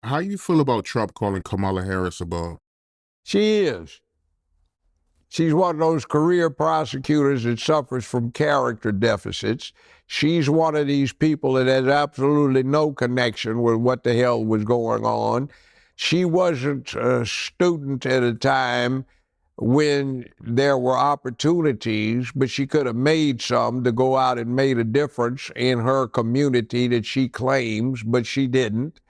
How you feel about Trump calling Kamala Harris a bum? She is. She's one of those career prosecutors that suffers from character deficits. She's one of these people that has absolutely no connection with what the hell was going on. She wasn't a student at a time when there were opportunities, but she could have made some to go out and made a difference in her community that she claims, but she didn't.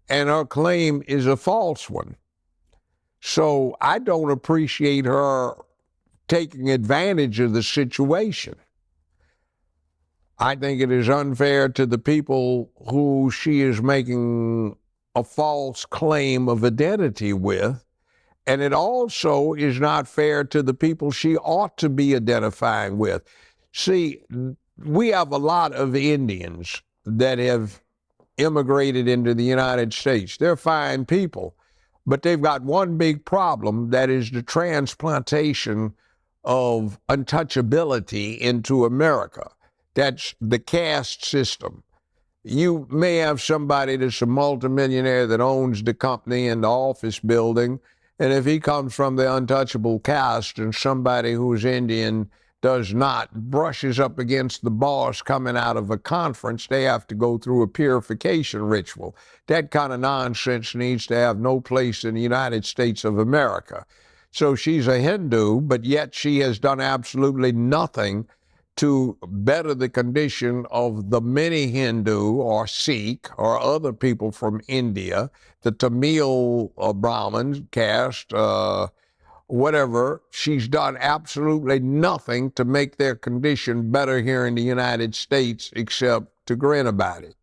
And her claim is a false one. So I don't appreciate her taking advantage of the situation. I think it is unfair to the people who she is making a false claim of identity with. And it also is not fair to the people she ought to be identifying with. See, we have a lot of Indians that have immigrated into the United States. They're fine people, but they've got one big problem, that is the transplantation of untouchability into America. That's the caste system. You may have somebody that's a multimillionaire that owns the company and the office building, and if he comes from the untouchable caste and somebody who's Indian does not, brushes up against the boss coming out of a conference, they have to go through a purification ritual. That kind of nonsense needs to have no place in the United States of America. So she's a Hindu, but yet she has done absolutely nothing to better the condition of the many Hindu or Sikh or other people from India, the Tamil Brahmins, caste, whatever. She's done absolutely nothing to make their condition better here in the United States except to grin about it.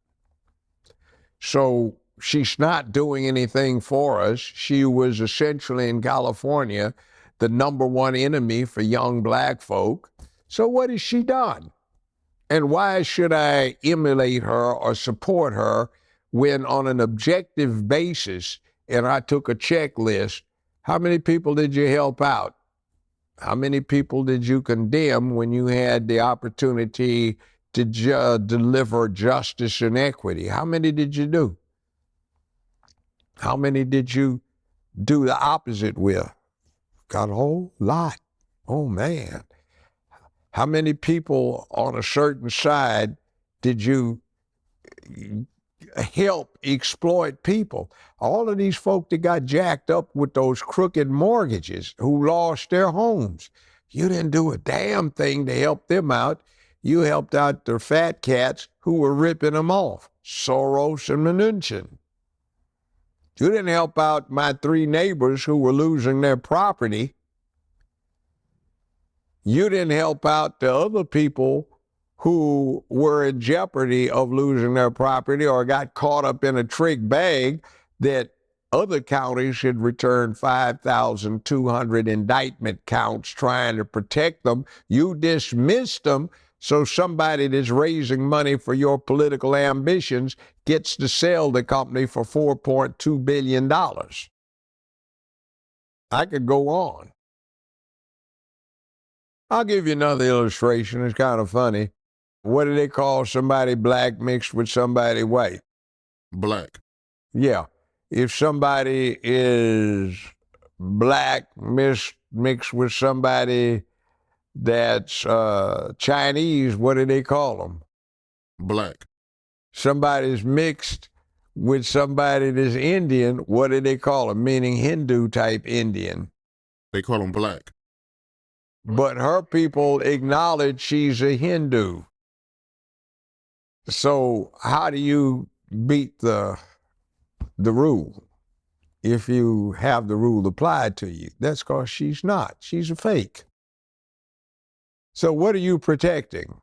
So she's not doing anything for us. She was essentially in California the number one enemy for young black folk. So what has she done? And why should I emulate her or support her when on an objective basis, and I took a checklist, how many people did you help out? How many people did you condemn when you had the opportunity to deliver justice and equity? How many did you do? How many did you do the opposite with? Got a whole lot. Oh, man. How many people on a certain side did you help exploit people? All of these folk that got jacked up with those crooked mortgages, who lost their homes, you didn't do a damn thing to help them out. You helped out the fat cats who were ripping them off, Soros and Mnuchin. You didn't help out my three neighbors who were losing their property. You didn't help out the other people who were in jeopardy of losing their property or got caught up in a trick bag that other counties had returned 5,200 indictment counts trying to protect them. You dismissed them, so somebody that's raising money for your political ambitions gets to sell the company for $4.2 billion. I could go on. I'll give you another illustration. It's kind of funny. What do they call somebody black mixed with somebody white? Black. Yeah. If somebody is black mixed with somebody that's Chinese, what do they call them? Black. Somebody's mixed with somebody that's Indian, what do they call them? Meaning Hindu type Indian. They call them black. But her people acknowledge she's a Hindu. So how do you beat the rule if you have the rule applied to you? That's because she's not. She's a fake. So what are you protecting?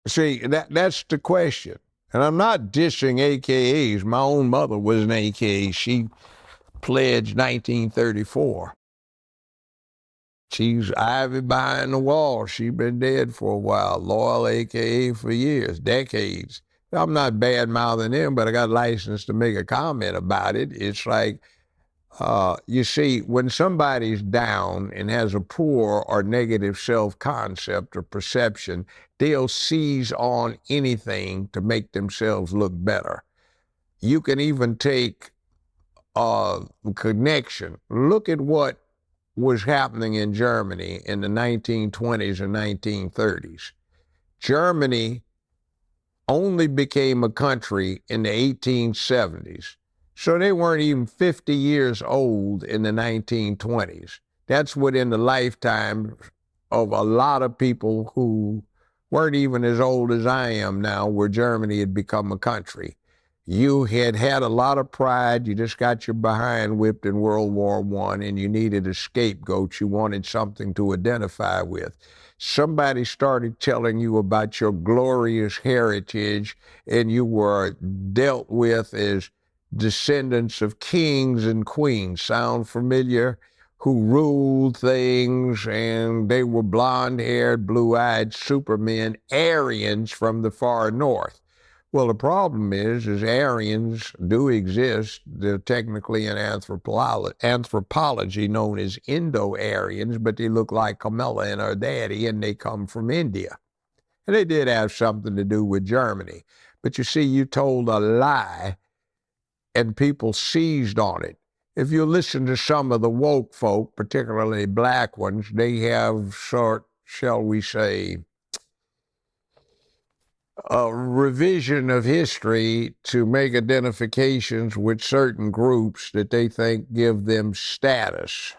See, that's the question. And I'm not dissing AKAs. My own mother was an AKA. She pledged 1934. She's ivy behind the wall. She's been dead for a while. Loyal AKA for years, decades. I'm not bad-mouthing him, but I got license to make a comment about it. It's like, you see, when somebody's down and has a poor or negative self-concept or perception, they'll seize on anything to make themselves look better. You can even take connection. Look at what was happening in Germany in the 1920s and 1930s. Germany only became a country in the 1870s. So they weren't even 50 years old in the 1920s. That's within the lifetime of a lot of people who weren't even as old as I am now, where Germany had become a country. You had had a lot of pride. You just got your behind whipped in World War I, and you needed a scapegoat. You wanted something to identify with. Somebody started telling you about your glorious heritage, and you were dealt with as descendants of kings and queens. Sound familiar? Who ruled things, and they were blonde-haired, blue-eyed supermen, Aryans from the far north. Well, the problem is Aryans do exist. They're technically in anthropology known as Indo-Aryans, but they look like Kamala and her daddy, and they come from India. And they did have something to do with Germany. But you see, you told a lie, and people seized on it. If you listen to some of the woke folk, particularly black ones, they have shall we say, a revision of history to make identifications with certain groups that they think give them status.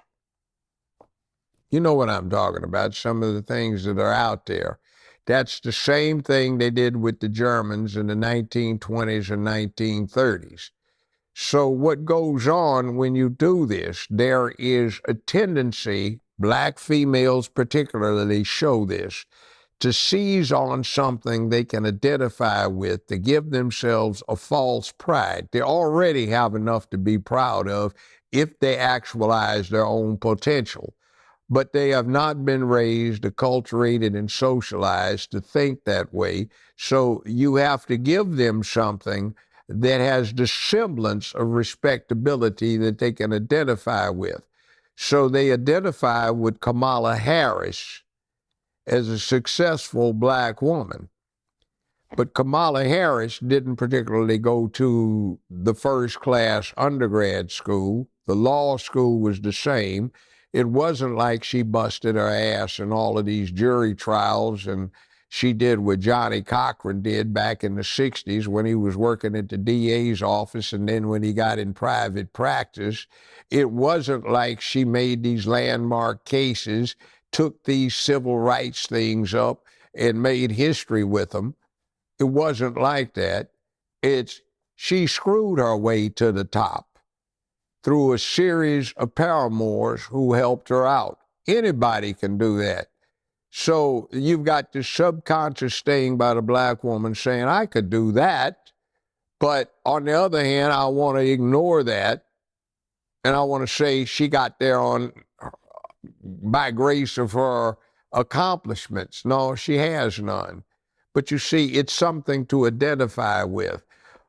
You know what I'm talking about, some of the things that are out there. That's the same thing they did with the Germans in the 1920s and 1930s. So what goes on when you do this, there is a tendency, black females particularly show this, to seize on something they can identify with, to give themselves a false pride. They already have enough to be proud of if they actualize their own potential. But they have not been raised, acculturated, and socialized to think that way. So you have to give them something that has the semblance of respectability that they can identify with. So they identify with Kamala Harris as a successful black woman. But Kamala Harris didn't particularly go to the first-class undergrad school. The law school was the same. It wasn't like she busted her ass in all of these jury trials, and she did what Johnny Cochran did back in the 60s when he was working at the DA's office, and then when he got in private practice. It wasn't like she made these landmark cases, took these civil rights things up, and made history with them. It wasn't like that. She screwed her way to the top through a series of paramours who helped her out. Anybody can do that. So you've got this subconscious thing by the black woman saying, I could do that, but on the other hand, I want to ignore that, and I want to say she got there by grace of her accomplishments. No, she has none. But you see, it's something to identify with.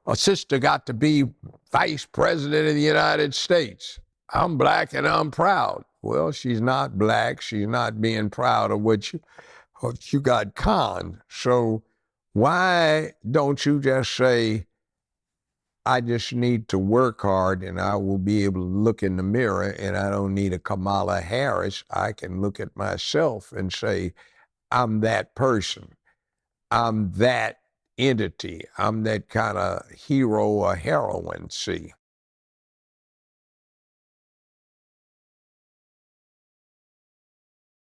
A sister got to be vice president of the United States. I'm black and I'm proud. Well, she's not black. She's not being proud of what you got conned. So why don't you just say, I just need to work hard and I will be able to look in the mirror, and I don't need a Kamala Harris. I can look at myself and say, I'm that person. I'm that entity. I'm that kind of hero or heroine, see.